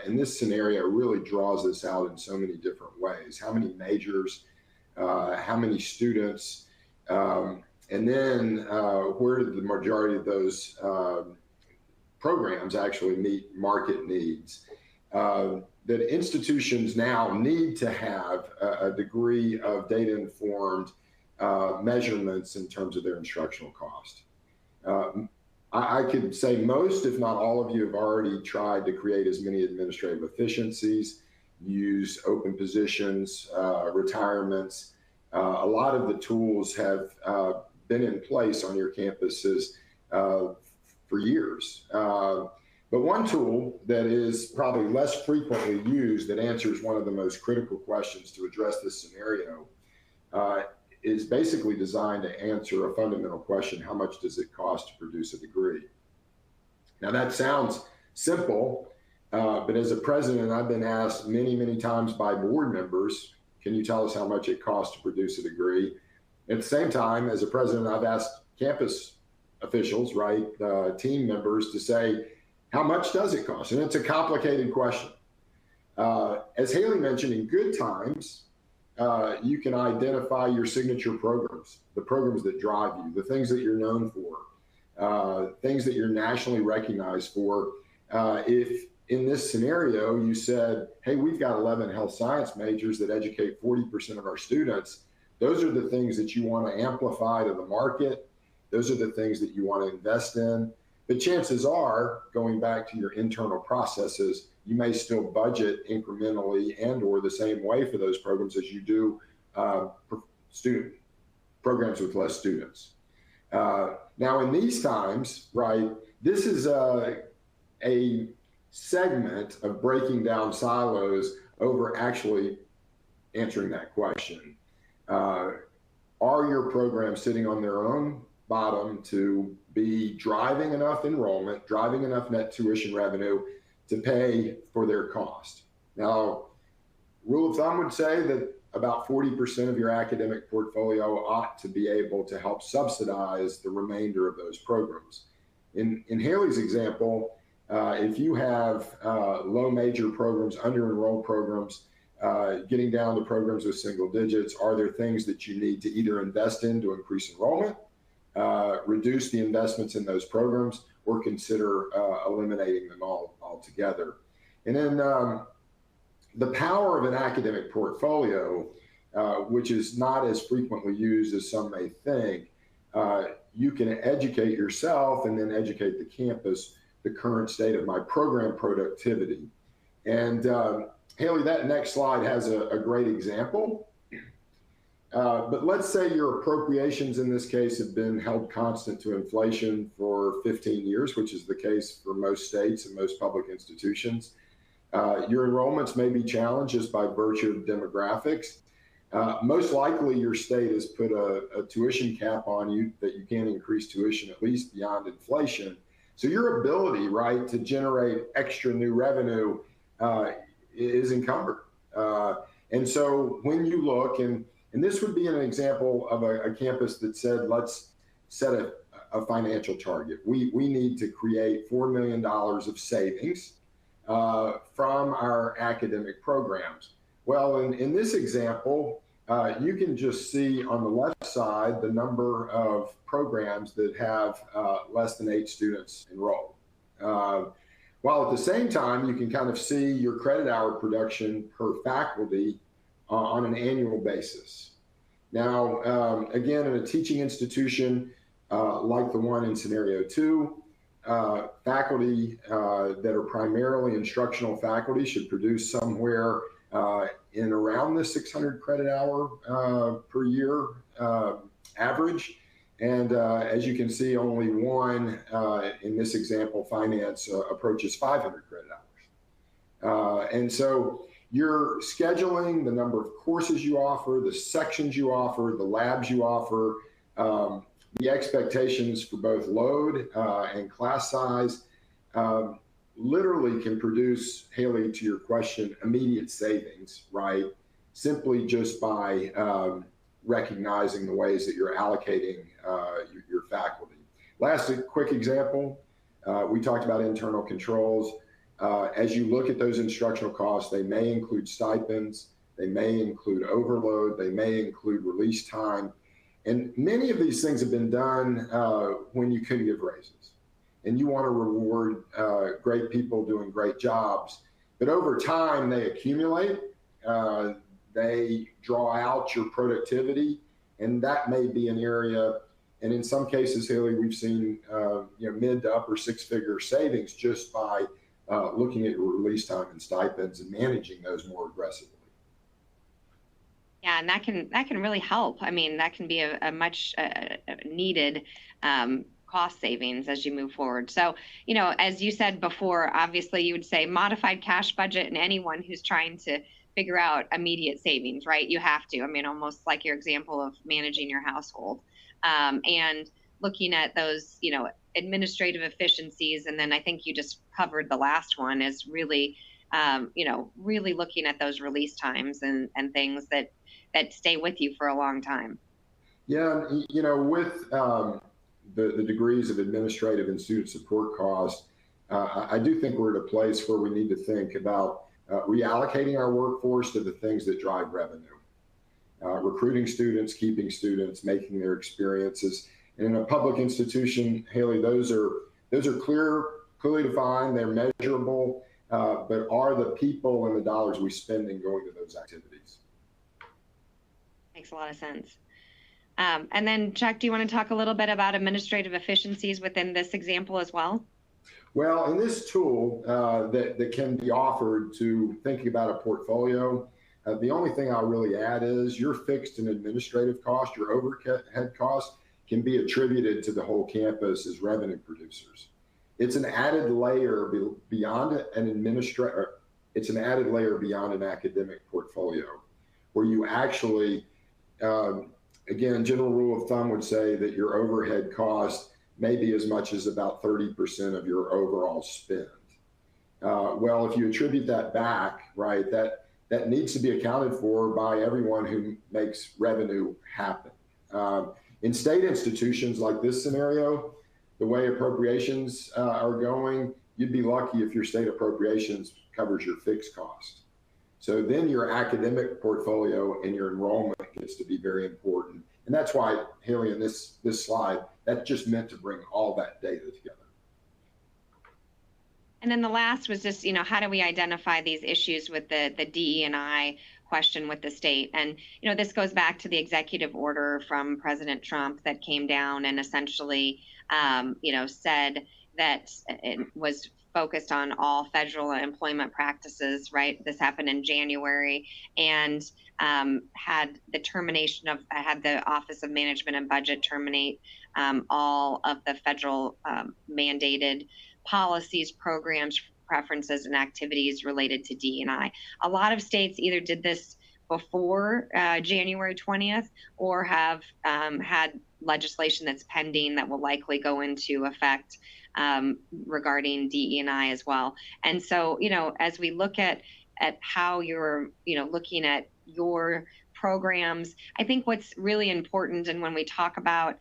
[SPEAKER 2] in this scenario really draws this out in so many different ways. How many majors, how many students, And then where did the majority of those programs actually meet market needs? That institutions now need to have a degree of data-informed measurements in terms of their instructional cost. I could say most, if not all of you, have already tried to create as many administrative efficiencies, use open positions, retirements. A lot of the tools have been in place on your campuses for years. But one tool that is probably less frequently used that answers one of the most critical questions to address this scenario is basically designed to answer a fundamental question: how much does it cost to produce a degree? Now that sounds simple, but as a president, I've been asked many, many times by board members, can you tell us how much it costs to produce a degree? At the same time, as a president, I've asked campus officials, right, team members to say, how much does it cost? And it's a complicated question. As Hayley mentioned, in good times, you can identify your signature programs, the programs that drive you, the things that you're known for, things that you're nationally recognized for. If in this scenario you said, hey, we've got 11 health science majors that educate 40% of our students, those are the things that you want to amplify to the market. Those are the things that you want to invest in. But chances are, going back to your internal processes, you may still budget incrementally and or the same way for those programs as you do student programs with less students. Now in these times, right, this is a segment of breaking down silos over actually answering that question. Are your programs sitting on their own bottom to be driving enough enrollment, driving enough net tuition revenue to pay for their cost? Now, rule of thumb would say that about 40% of your academic portfolio ought to be able to help subsidize the remainder of those programs. In Hayley's example, if you have low major programs, under-enrolled programs, getting down to programs with single digits, are there things that you need to either invest in to increase enrollment, reduce the investments in those programs, or consider eliminating them altogether? And then the power of an academic portfolio, which is not as frequently used as some may think, you can educate yourself and then educate the campus the current state of my program productivity. And Hayley, that next slide has a great example. But let's say your appropriations in this case have been held constant to inflation for 15 years, which is the case for most states and most public institutions. Your enrollments may be challenged just by virtue of demographics. Most likely your state has put a tuition cap on you that you can't increase tuition at least beyond inflation. So your ability, right, to generate extra new revenue is encumbered. And so when you look, and this would be an example of a campus that said, let's set a financial target. We need to create $4 million of savings from our academic programs. Well, in this example, you can just see on the left side the number of programs that have less than 8 students enrolled. While at the same time, you can kind of see your credit hour production per faculty on an annual basis. Now, again, in a teaching institution like the one in scenario 2, faculty that are primarily instructional faculty should produce somewhere in around the 600 credit hour per year average. And as you can see, only one, in this example, finance, approaches 500 credit hours. And so you're scheduling the number of courses you offer, the sections you offer, the labs you offer, the expectations for both load and class size literally can produce, Hayley, to your question, immediate savings, right? Simply just by recognizing the ways that you're allocating your faculty. Last quick example, we talked about internal controls. As you look at those instructional costs, they may include stipends, they may include overload, they may include release time. And many of these things have been done when you couldn't give raises. And you want to reward great people doing great jobs. But over time, they accumulate. They draw out your productivity. And that may be an area, and in some cases, Hayley, we've seen mid to upper six-figure savings just by looking at your release time and stipends and managing those more aggressively.
[SPEAKER 1] Yeah, and that can really help. I mean, that can be a much needed cost savings as you move forward. So, as you said before, obviously you would say modified cash budget, and anyone who's trying to figure out immediate savings, right? You have to. I mean, almost like your example of managing your household, and looking at those, administrative efficiencies. And then I think you just covered the last one, is really, really looking at those release times and things that stay with you for a long time.
[SPEAKER 2] Yeah, with the degrees of administrative and student support costs, I do think we're at a place where we need to think about reallocating our workforce to the things that drive revenue. Recruiting students, keeping students, making their experiences. And in a public institution, Hayley, those are clearly defined, they're measurable, but are the people and the dollars we spend in going to those activities?
[SPEAKER 1] Makes a lot of sense. And then, Chuck, do you want to talk a little bit about administrative efficiencies within this example as well?
[SPEAKER 2] Well, in this tool that can be offered to thinking about a portfolio, the only thing I'll really add is your fixed and administrative cost, your overhead cost, can be attributed to the whole campus as revenue producers. It's an added layer beyond it's an added layer beyond an academic portfolio, where you actually, again, general rule of thumb would say that your overhead cost may be as much as about 30% of your overall spend. Well, if you attribute that back, right, that needs to be accounted for by everyone who makes revenue happen. In state institutions like this scenario, the way appropriations are going, you'd be lucky if your state appropriations covers your fixed cost. So then your academic portfolio and your enrollment gets to be very important. And that's why, Hayley, in this slide, that's just meant to bring all that data together.
[SPEAKER 1] And then the last was just, how do we identify these issues with the DE&I question with the state? And, this goes back to the executive order from President Trump that came down and essentially, said that it was focused on all federal employment practices, right? This happened in January, and had the Office of Management and Budget terminate all of the federal mandated policies, programs, preferences, and activities related to DE&I. A lot of states either did this before January 20th or have had legislation that's pending that will likely go into effect regarding DE&I as well. And so, as we look at how you're, looking at your programs, I think what's really important, and when we talk about,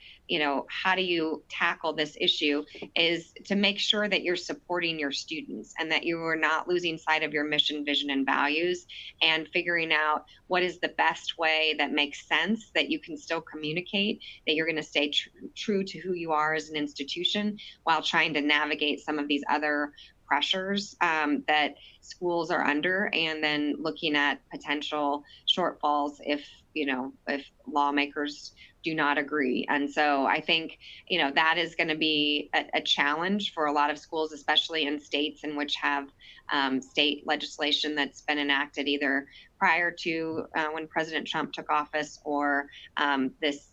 [SPEAKER 1] how do you tackle this issue, is to make sure that you're supporting your students and that you are not losing sight of your mission, vision, and values, and figuring out what is the best way that makes sense, that you can still communicate, that you're going to stay true to who you are as an institution while trying to navigate some of these other pressures that schools are under, and then looking at potential shortfalls if lawmakers do not agree. And so I think, that is going to be a challenge for a lot of schools, especially in states in which have state legislation that's been enacted either prior to when President Trump took office or this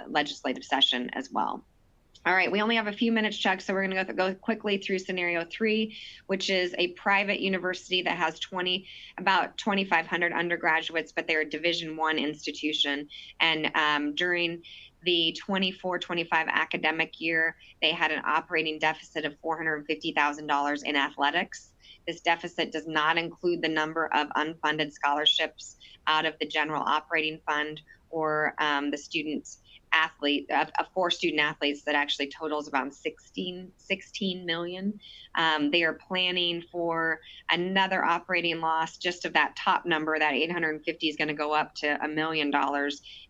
[SPEAKER 1] legislative session as well. All right, we only have a few minutes, Chuck, so we're going to go quickly through scenario 3, which is a private university that has about 2,500 undergraduates, but they're a Division I institution. And during the 24-25 academic year, they had an operating deficit of $450,000 in athletics. This deficit does not include the number of unfunded scholarships out of the general operating fund or the students' four student athletes that actually totals about 16 million. They are planning for another operating loss. Just of that top number, that 850 is going to go up to $1 million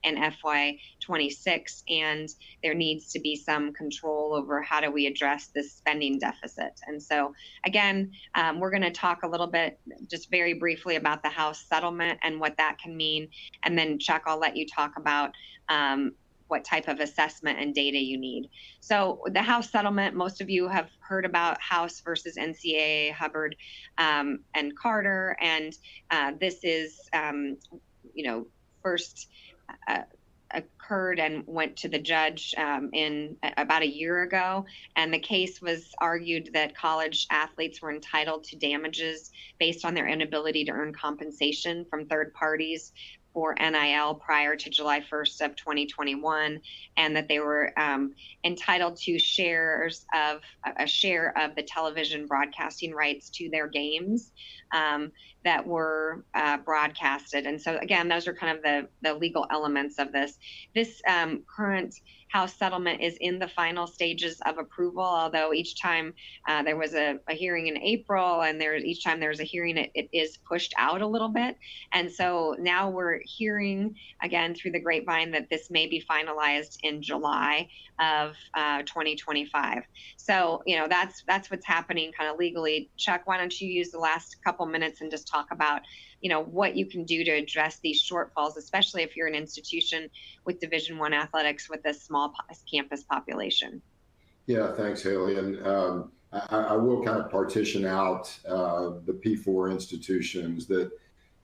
[SPEAKER 1] in FY26, and there needs to be some control over how do we address this spending deficit. And so again, we're going to talk a little bit just very briefly about the House settlement and what that can mean, and then Chuck, I'll let you talk about what type of assessment and data you need. So the House settlement, most of you have heard about House versus NCAA, Hubbard and Carter, and this is, first occurred and went to the judge in about a year ago, and the case was argued that college athletes were entitled to damages based on their inability to earn compensation from third parties for NIL prior to July 1st of 2021, and that they were entitled to a share of the television broadcasting rights to their games that were broadcasted. And so again, those are kind of the legal elements of this. This current House settlement is in the final stages of approval, although each time there was a hearing in April, and each time there's a hearing, it is pushed out a little bit. And so now we're hearing again through the grapevine that this may be finalized in July of 2025. So, that's what's happening kind of legally. Chuck, why don't you use the last couple minutes and just talk about what you can do to address these shortfalls, especially if you're an institution with Division I athletics with a small campus population.
[SPEAKER 2] Yeah, thanks, Hayley. And I will kind of partition out the P4 institutions that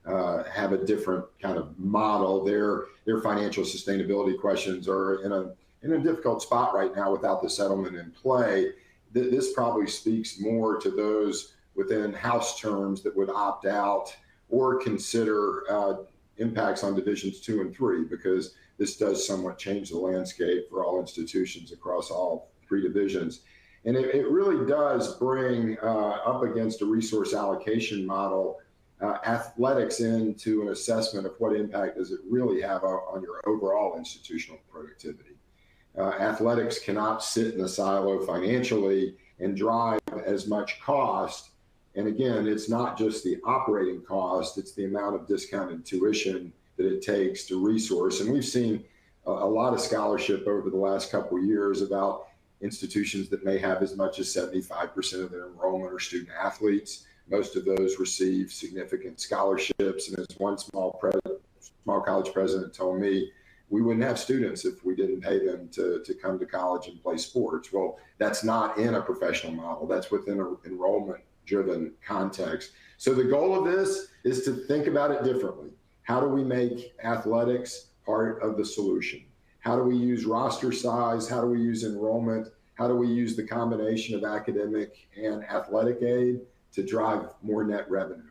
[SPEAKER 2] have a different kind of model. Their financial sustainability questions are in a difficult spot right now without the settlement in play. This probably speaks more to those within House terms that would opt out or consider impacts on Divisions 2 and 3, because this does somewhat change the landscape for all institutions across all three divisions. And it really does bring up against a resource allocation model athletics into an assessment of what impact does it really have on your overall institutional productivity. Athletics cannot sit in a silo financially and drive as much cost. And again, it's not just the operating cost, it's the amount of discounted tuition that it takes to resource. And we've seen a lot of scholarship over the last couple of years about institutions that may have as much as 75% of their enrollment are student athletes. Most of those receive significant scholarships. And as one small college president told me, we wouldn't have students if we didn't pay them to come to college and play sports. Well, that's not in a professional model. That's within an enrollment-driven context. So the goal of this is to think about it differently. How do we make athletics part of the solution? How do we use roster size? How do we use enrollment? How do we use the combination of academic and athletic aid to drive more net revenue?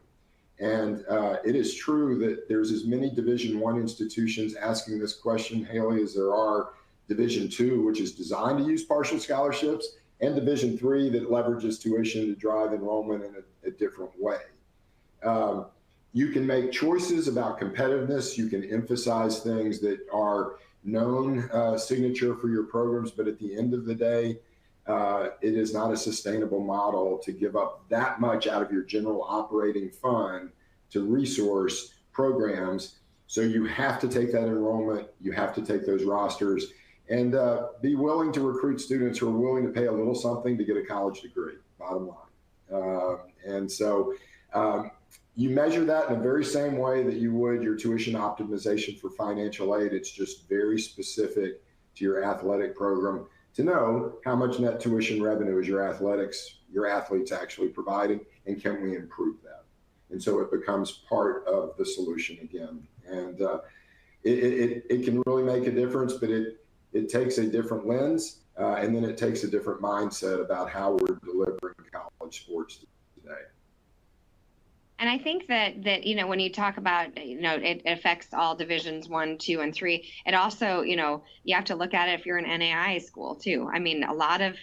[SPEAKER 2] And it is true that there's as many Division I institutions asking this question, Hayley, as there are Division II, which is designed to use partial scholarships, and Division III that leverages tuition to drive enrollment in a different way. You can make choices about competitiveness. You can emphasize things that are known signature for your programs, but at the end of the day, it is not a sustainable model to give up that much out of your general operating fund to resource programs. So you have to take that enrollment, you have to take those rosters, and be willing to recruit students who are willing to pay a little something to get a college degree, bottom line. And so you measure that in the very same way that you would your tuition optimization for financial aid. It's just very specific to your athletic program to know how much net tuition revenue is your athletes actually providing, and can we improve that? And so it becomes part of the solution again. And it can really make a difference, but it takes a different lens, and then it takes a different mindset about how we're delivering college sports today.
[SPEAKER 1] And I think that when you talk about, it affects all divisions 1, 2, and 3. It also, you have to look at it if you're an NAI school too. I mean, a lot of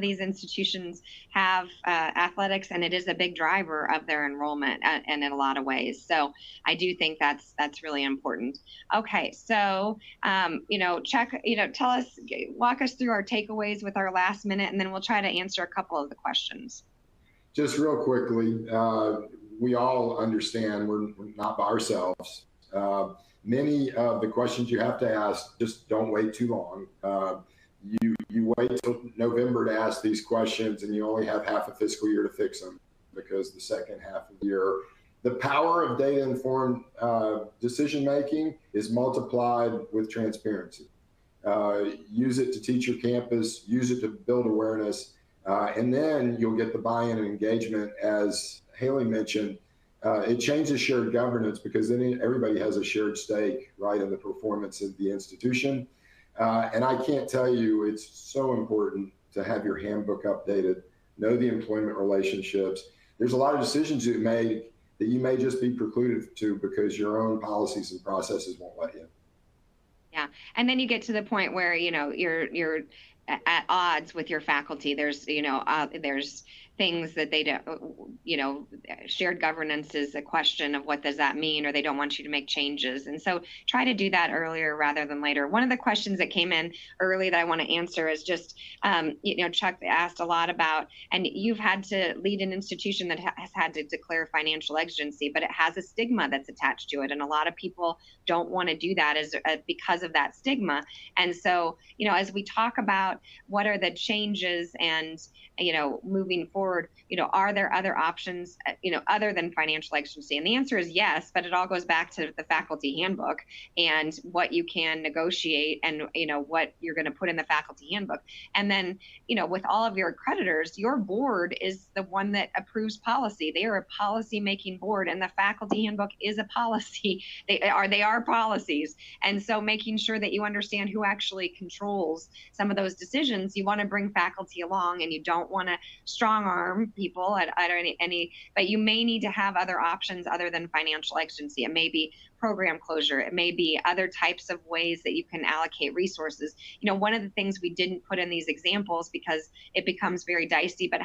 [SPEAKER 1] these institutions have athletics, and it is a big driver of their enrollment, and in a lot of ways. So I do think that's really important. Okay, so check, tell us, walk us through our takeaways with our last minute, and then we'll try to answer a couple of the questions.
[SPEAKER 2] Just real quickly, we all understand we're not by ourselves. Many of the questions you have to ask, just don't wait too long. You wait till November to ask these questions, and you only have half a fiscal year to fix them, because the second half of the year, the power of data-informed decision-making is multiplied with transparency. Use it to teach your campus, use it to build awareness, and then you'll get the buy-in and engagement. As Hayley mentioned, it changes shared governance, because then everybody has a shared stake, right, in the performance of the institution. And I can't tell you, it's so important to have your handbook updated, know the employment relationships. There's a lot of decisions you make that you may just be precluded to because your own policies and processes won't let you.
[SPEAKER 1] Yeah, and then you get to the point where you're at odds with your faculty. There's there's things that they don't, shared governance is a question of what does that mean, or they don't want you to make changes. And so try to do that earlier rather than later. One of the questions that came in early that I want to answer is just, Chuck asked a lot about, and you've had to lead an institution that has had to declare financial exigency, but it has a stigma that's attached to it. And a lot of people don't want to do that because of that stigma. And so, as we talk about what are the changes and, moving forward, are there other options, other than financial exigency? And the answer is yes, but it all goes back to the faculty handbook and what you can negotiate, and, what you're going to put in the faculty handbook. And then, with all of your accreditors, your board is the one that approves policy. They are a policy making board, and the faculty handbook is a policy. They are policies. And so making sure that you understand who actually controls some of those decisions, you want to bring faculty along, and you don't want to strong arm people at any, but you may need to have other options other than financial exigency. It may be program closure. It may be other types of ways that you can allocate resources. One of the things we didn't put in these examples because it becomes very dicey, but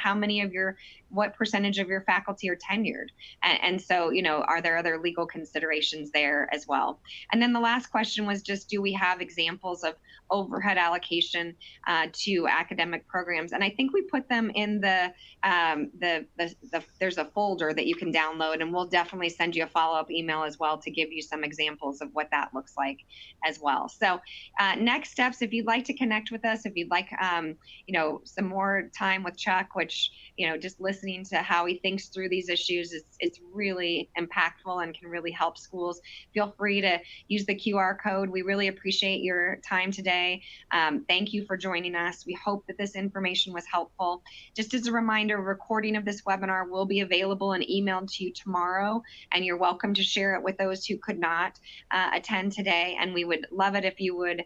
[SPEAKER 1] what percentage of your faculty are tenured? And so, are there other legal considerations there as well? And then the last question was just, do we have examples of overhead allocation to academic programs? And I think we put them in there's a folder that you can download, and we'll definitely send you a follow-up email as well to give you some examples of what that looks like as well. So next steps, if you'd like to connect with us, if you'd like some more time with Chuck, which just listening to how he thinks through these issues, it's really impactful and can really help schools. Feel free to use the QR code. We really appreciate your time today. Thank you for joining us. We hope that this information was helpful. Just as a reminder, a recording of this webinar will be available and emailed to you tomorrow, and you're welcome to share it with those who could not attend today. And we would love it if you would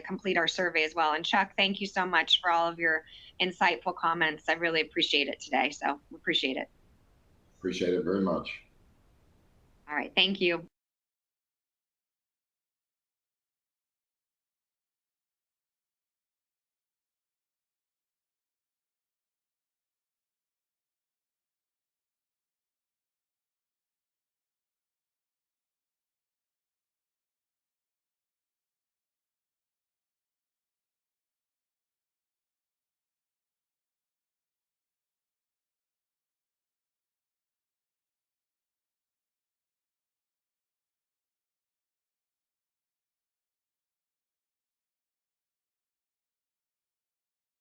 [SPEAKER 1] complete our survey as well. And Chuck, thank you so much for all of your insightful comments. I really appreciate it today. So we appreciate it.
[SPEAKER 2] Appreciate it very much.
[SPEAKER 1] All right. Thank you.